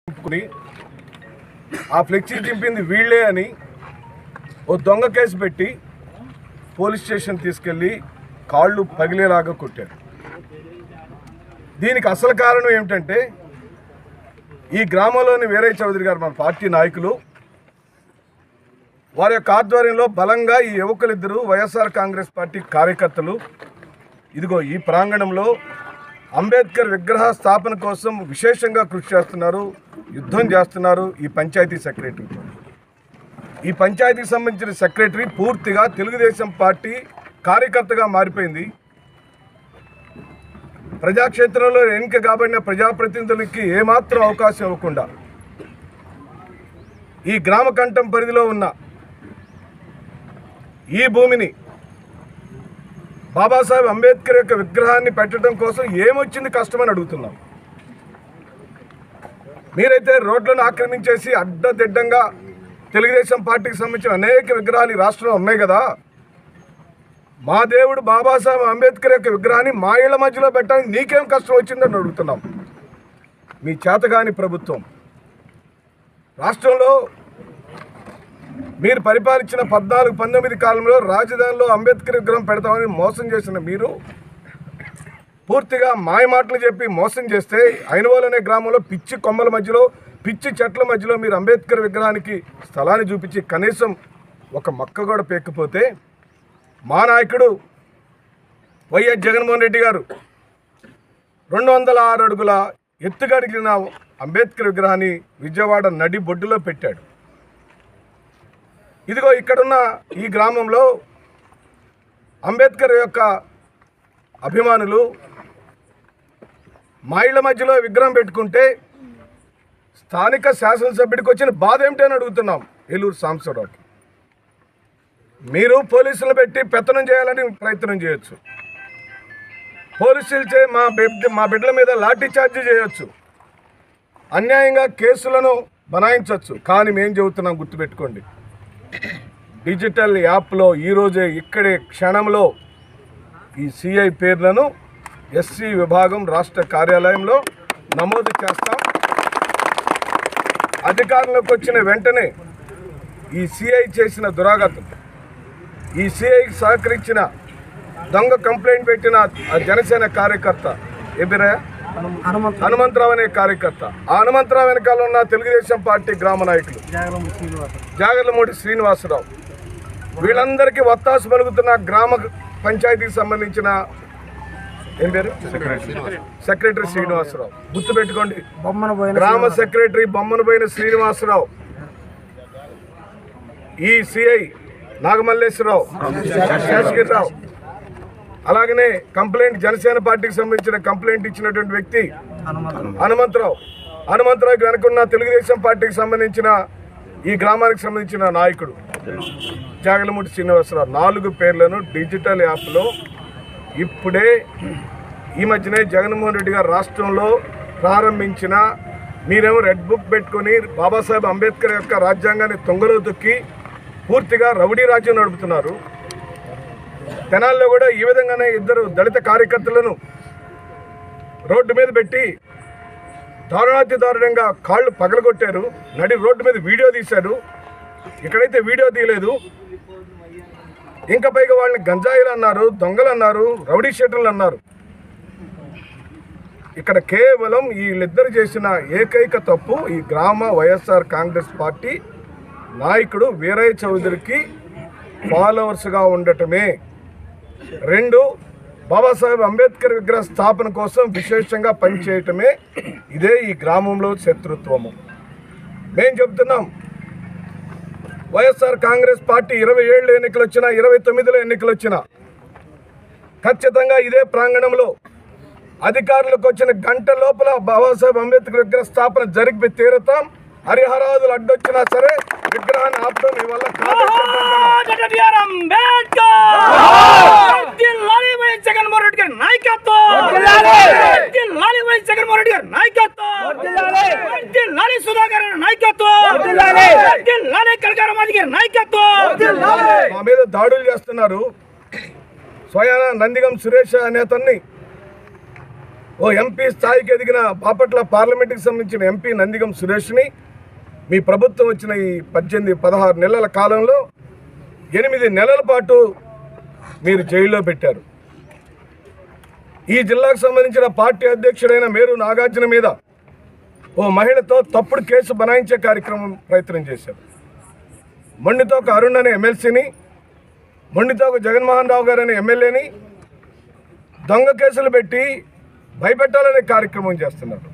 ఆ ఫ్లెక్సీ చింపింది వీళ్ళే అని ఓ దొంగ కేసు పెట్టి పోలీస్ స్టేషన్ తీసుకెళ్ళి కాళ్ళు పగిలేలాగా కొట్టారు. దీనికి అసలు కారణం ఏమిటంటే ఈ గ్రామంలోని వీరయ్య చౌదరి గారు మన పార్టీ నాయకులు వారి యొక్క ఆధ్వర్యంలో బలంగా ఈ యువకులిద్దరూ వైఎస్ఆర్ కాంగ్రెస్ పార్టీ కార్యకర్తలు ఇదిగో ఈ ప్రాంగణంలో అంబేద్కర్ విగ్రహ స్థాపన కోసం విశేషంగా కృషి చేస్తున్నారు, యుద్ధం చేస్తున్నారు. ఈ పంచాయతీ సెక్రటరీ, ఈ పంచాయతీకి సంబంధించిన సెక్రటరీ పూర్తిగా తెలుగుదేశం పార్టీ కార్యకర్తగా మారిపోయింది. ప్రజాక్షేత్రంలో ఎన్నిక కాబడిన ప్రజాప్రతినిధులకి ఏమాత్రం అవకాశం ఇవ్వకుండా ఈ గ్రామ కంఠం పరిధిలో ఉన్న ఈ భూమిని బాబాసాహెబ్ అంబేద్కర్ యొక్క విగ్రహాన్ని పెట్టడం కోసం ఏమొచ్చింది కష్టమని అడుగుతున్నాం. మీరైతే రోడ్లను ఆక్రమించేసి అడ్డదిడ్డంగా తెలుగుదేశం పార్టీకి సంబంధించిన అనేక విగ్రహాలు ఈ రాష్ట్రంలో ఉన్నాయి కదా. మా దేవుడు బాబాసాహెబ్ అంబేద్కర్ యొక్క విగ్రహాన్ని మా ఇళ్ల మధ్యలో పెట్టడానికి నీకేం కష్టం వచ్చిందని అడుగుతున్నాం. మీ చేతగాని ప్రభుత్వం రాష్ట్రంలో మీరు పరిపాలించిన 14-19 కాలంలో రాజధానిలో అంబేద్కర్ విగ్రహం పెడతామని మోసం చేసిన మీరు పూర్తిగా మాయమాటలు చెప్పి మోసం చేస్తే ఐనవోలు అనే గ్రామంలో పిచ్చి కొమ్మల మధ్యలో పిచ్చి చెట్ల మధ్యలో మీరు అంబేద్కర్ విగ్రహానికి స్థలాన్ని చూపించి కనీసం ఒక మొక్క కూడా పేకపోతే మా నాయకుడు వైఎస్ జగన్మోహన్ రెడ్డి గారు 206 అడుగుల ఎత్తుగడిగిన అంబేద్కర్ విగ్రహాన్ని విజయవాడ నడి బొడ్డులో పెట్టాడు. ఇదిగో ఇక్కడున్న ఈ గ్రామంలో అంబేద్కర్ యొక్క అభిమానులు మా ఇళ్ల మధ్యలో విగ్రహం పెట్టుకుంటే స్థానిక శాసనసభ్యుడికి వచ్చిన బాధ ఏమిటని అడుగుతున్నాం. ఏలూరు సాంబశివరావుకి మీరు పోలీసులు పెట్టి పెత్తనం చేయాలని ప్రయత్నం చేయొచ్చు, పోలీసులు మా బిడ్డల మీద లాఠీ చార్జీ చేయొచ్చు, అన్యాయంగా కేసులను బనాయించవచ్చు. కానీ మేము చెబుతున్నాం, గుర్తుపెట్టుకోండి, డిజిటల్ యాప్లో ఈరోజే ఇక్కడే క్షణంలో ఈ సిఐ పేర్లను ఎస్సీ విభాగం రాష్ట్ర కార్యాలయంలో నమోదు చేస్తాం. అధికారంలోకి వచ్చిన వెంటనే ఈ సిఐ చేసిన దురాగతం, ఈ సిఐకి సహకరించిన దొంగ కంప్లైంట్ పెట్టిన జనసేన కార్యకర్త ఏబిరయ్య హనుమంతరావు అనే కార్యకర్త, ఆ హనుమంతరావు వెనకాల ఉన్న తెలుగుదేశం పార్టీ గ్రామ నాయకులు జాగర్లమూడి శ్రీనివాసరావు, వీళ్ళందరికీ వత్తాసు పలుకుతున్న గ్రామ పంచాయతీకి సంబంధించిన ఏం పేరు సెక్రటరీ శ్రీనివాసరావు. గుర్తుపెట్టుకోండి, గ్రామ సెక్రటరీ బొమ్మనబోయిన శ్రీనివాసరావు, ఈ సిఐ నాగమల్లేశ్వరరావు, శేషగిరిరావు, అలాగనే కంప్లైంట్ జనసేన పార్టీకి సంబంధించిన కంప్లైంట్ ఇచ్చినటువంటి వ్యక్తి హనుమంతరావుకి వెనుకున్న తెలుగుదేశం పార్టీకి సంబంధించిన ఈ గ్రామానికి సంబంధించిన నాయకుడు జాగర్లమూడి శ్రీనివాసరావు. 4 పేర్లను డిజిటల్ యాప్లో ఇప్పుడే ఈ మధ్యనే జగన్మోహన్ రెడ్డి గారు రాష్ట్రంలో ప్రారంభించిన, మీరేమో రెడ్ బుక్ పెట్టుకొని బాబాసాహెబ్ అంబేద్కర్ యొక్క రాజ్యాంగాన్ని తొంగలో తొక్కి పూర్తిగా రౌడీ రాజ్యం నడుపుతున్నారు. తెనాల్లో కూడా ఈ విధంగానే 2 దళిత కార్యకర్తలను రోడ్డు మీద పెట్టి దారుణాతి దారుణంగా కాళ్ళు పగలగొట్టారు, నడి రోడ్డు మీద వీడియో తీశారు. ఇక్కడైతే వీడియో తీయలేదు, ఇంకా పైగా వాళ్ళని గంజాయిలు అన్నారు, దొంగలు అన్నారు, రౌడీ షీటర్లు అన్నారు. ఇక్కడ కేవలం వీళ్ళిద్దరు చేసిన ఏకైక తప్పు ఈ గ్రామ వైఎస్ఆర్ కాంగ్రెస్ పార్టీ నాయకుడు వీరయ్య చౌదరికి ఫాలోవర్స్గా ఉండటమే. 2, బాబాసాహెబ్ అంబేద్కర్ విగ్రహ స్థాపన కోసం విశేషంగా పనిచేయటమే. ఇదే ఈ గ్రామంలో శత్రుత్వము. మేము చెప్తున్నాం, వైఎస్ఆర్ కాంగ్రెస్ పార్టీ 27 ఎన్నికలు వచ్చినా 29లో ఎన్నికలు వచ్చినా ఖచ్చితంగా ఇదే ప్రాంగణంలో అధికారులకు వచ్చిన గంట లోపల బాబాసాహెబ్ అంబేద్కర్ విగ్రహ స్థాపన జరిపి తీరుతాం. హరిహరాదులు అడ్డొచ్చినా సరే విగ్రహాన్ని ఆపడం మీ వల్ల జగన్మోహన్ రెడ్డి గారి నాయకత్వం, జగన్మోహన్ రెడ్డి గారి నాయకత్వం, సుధాకర్ నాయకత్వం, కనకారామాధి గారి నాయకత్వం. మా మీద దాడులు చేస్తున్నారు. స్వయాన నందిగం సురేష్ అనే అతన్ని ఓ ఎంపీ స్థాయికి ఎదిగిన బాపట్ల పార్లమెంటుకి సంబంధించిన ఎంపీ నందిగం సురేష్ని మీ ప్రభుత్వం వచ్చిన ఈ 16 నెలల కాలంలో 8 నెలల పాటు మీరు జైల్లో పెట్టారు. ఈ జిల్లాకు సంబంధించిన పార్టీ అధ్యక్షుడైన మేరు నాగార్జున మీద ఓ మహిళతో తప్పుడు కేసు బనాయించే కార్యక్రమం ప్రయత్నం చేశారు. మొండితోక అరుణ్ అనే ఎమ్మెల్సీని, మొండితోక జగన్మోహన్ రావు గారు అనే ఎమ్మెల్యేని దొంగ కేసులు పెట్టి భయపెట్టాలనే కార్యక్రమం చేస్తున్నారు.